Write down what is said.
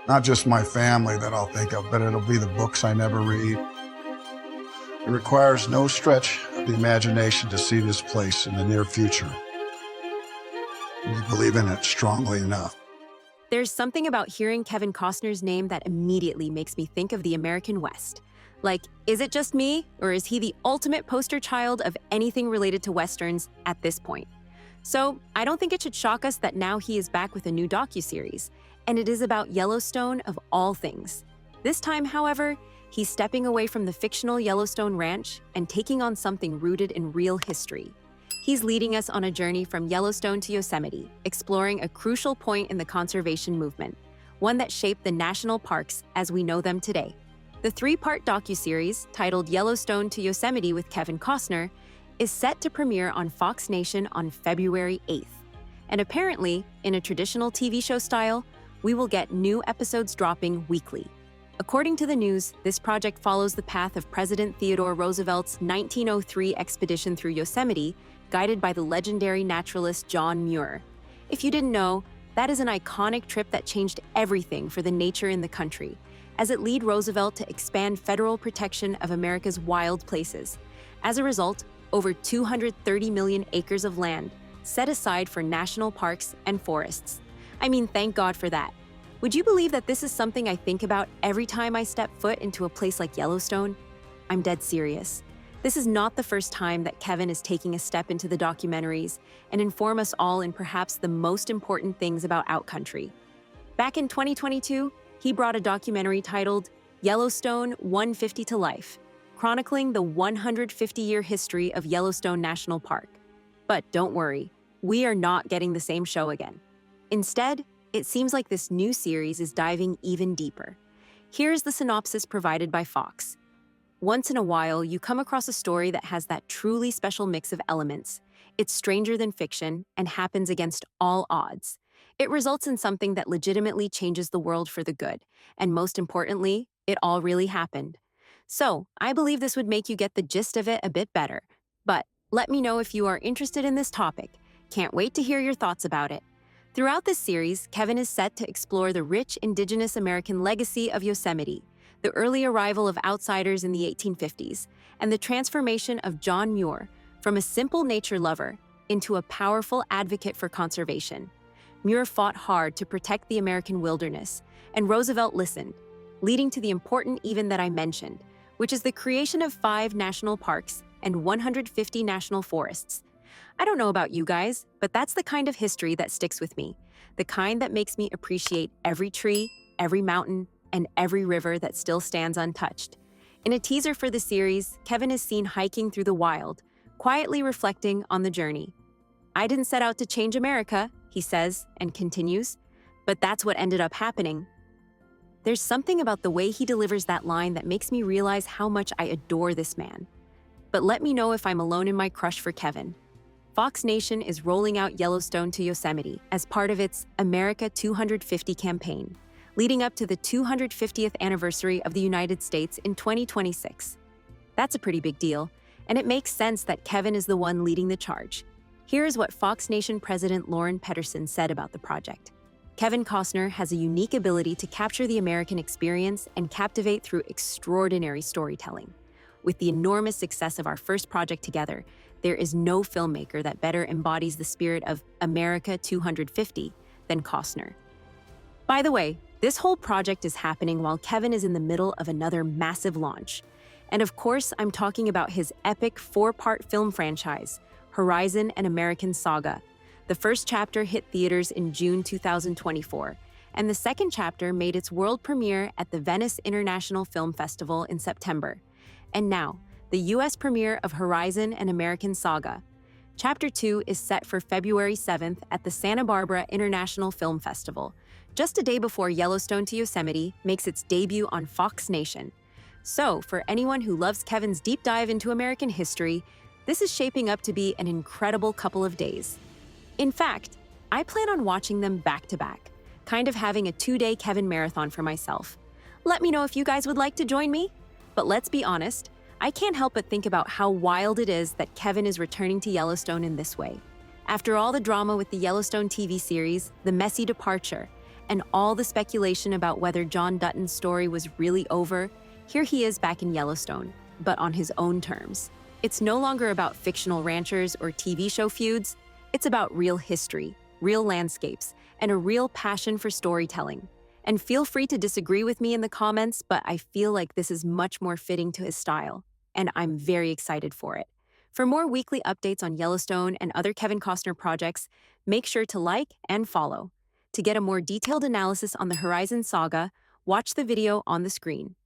Not just my family that I'll think of, but it'll be the books I never read. It requires no stretch of the imagination to see this place in the near future. We believe in it strongly enough. There's something about hearing Kevin Costner's name that immediately makes me think of the American West. Like, is it just me, or is he the ultimate poster child of anything related to Westerns at this point? So, I don't think it should shock us that now he is back with a new docuseries, and it is about Yellowstone of all things. This time, however, he's stepping away from the fictional Yellowstone Ranch and taking on something rooted in real history. He's leading us on a journey from Yellowstone to Yosemite, exploring a crucial point in the conservation movement, one that shaped the national parks as we know them today. The three-part docuseries, titled Yellowstone to Yosemite with Kevin Costner, is set to premiere on Fox Nation on February 8th. And apparently, in a traditional TV show style, we will get new episodes dropping weekly. According to the news, this project follows the path of President Theodore Roosevelt's 1903 expedition through Yosemite, guided by the legendary naturalist John Muir. If you didn't know, that is an iconic trip that changed everything for the nature in the country, as it led Roosevelt to expand federal protection of America's wild places. As a result, over 230 million acres of land set aside for national parks and forests. I mean, thank God for that. Would you believe that this is something I think about every time I step foot into a place like Yellowstone? I'm dead serious. This is not the first time that Kevin is taking a step into the documentaries and inform us all in perhaps the most important things about Outcountry. Back in 2022, he brought a documentary titled Yellowstone 150 to Life, chronicling the 150-year history of Yellowstone National Park. But don't worry, we are not getting the same show again. Instead, it seems like this new series is diving even deeper. Here's the synopsis provided by Fox. Once in a while, you come across a story that has that truly special mix of elements. It's stranger than fiction and happens against all odds. It results in something that legitimately changes the world for the good. And most importantly, it all really happened. So, I believe this would make you get the gist of it a bit better. But let me know if you are interested in this topic. Can't wait to hear your thoughts about it. Throughout this series, Kevin is set to explore the rich indigenous American legacy of Yosemite, the early arrival of outsiders in the 1850s, and the transformation of John Muir from a simple nature lover into a powerful advocate for conservation. Muir fought hard to protect the American wilderness, and Roosevelt listened, leading to the important event that I mentioned, which is the creation of 5 national parks and 150 national forests. I don't know about you guys, but that's the kind of history that sticks with me, the kind that makes me appreciate every tree, every mountain, and every river that still stands untouched. In a teaser for the series, Kevin is seen hiking through the wild, quietly reflecting on the journey. "I didn't set out to change America," he says, and continues, "but that's what ended up happening." There's something about the way he delivers that line that makes me realize how much I adore this man. But let me know if I'm alone in my crush for Kevin. Fox Nation is rolling out Yellowstone to Yosemite as part of its America 250 campaign, leading up to the 250th anniversary of the United States in 2026. That's a pretty big deal, and it makes sense that Kevin is the one leading the charge. Here is what Fox Nation President Lauren Pedersen said about the project. Kevin Costner has a unique ability to capture the American experience and captivate through extraordinary storytelling. With the enormous success of our first project together, there is no filmmaker that better embodies the spirit of America 250 than Costner. By the way, this whole project is happening while Kevin is in the middle of another massive launch. And of course, I'm talking about his epic 4-part film franchise, Horizon: An American Saga. The first chapter hit theaters in June 2024, and the second chapter made its world premiere at the Venice International Film Festival in September. And now, the US premiere of Horizon: An American Saga. Chapter 2 is set for February 7th at the Santa Barbara International Film Festival, just a day before Yellowstone to Yosemite makes its debut on Fox Nation. So, for anyone who loves Kevin's deep dive into American history, this is shaping up to be an incredible couple of days. In fact, I plan on watching them back-to-back, kind of having a 2-day Kevin marathon for myself. Let me know if you guys would like to join me. But let's be honest, I can't help but think about how wild it is that Kevin is returning to Yellowstone in this way. After all the drama with the Yellowstone TV series, the messy departure, and all the speculation about whether John Dutton's story was really over, here he is back in Yellowstone, but on his own terms. It's no longer about fictional ranchers or TV show feuds. It's about real history, real landscapes, and a real passion for storytelling. And feel free to disagree with me in the comments, but I feel like this is much more fitting to his style, and I'm very excited for it. For more weekly updates on Yellowstone and other Kevin Costner projects, make sure to like and follow. To get a more detailed analysis on the Horizon saga, watch the video on the screen.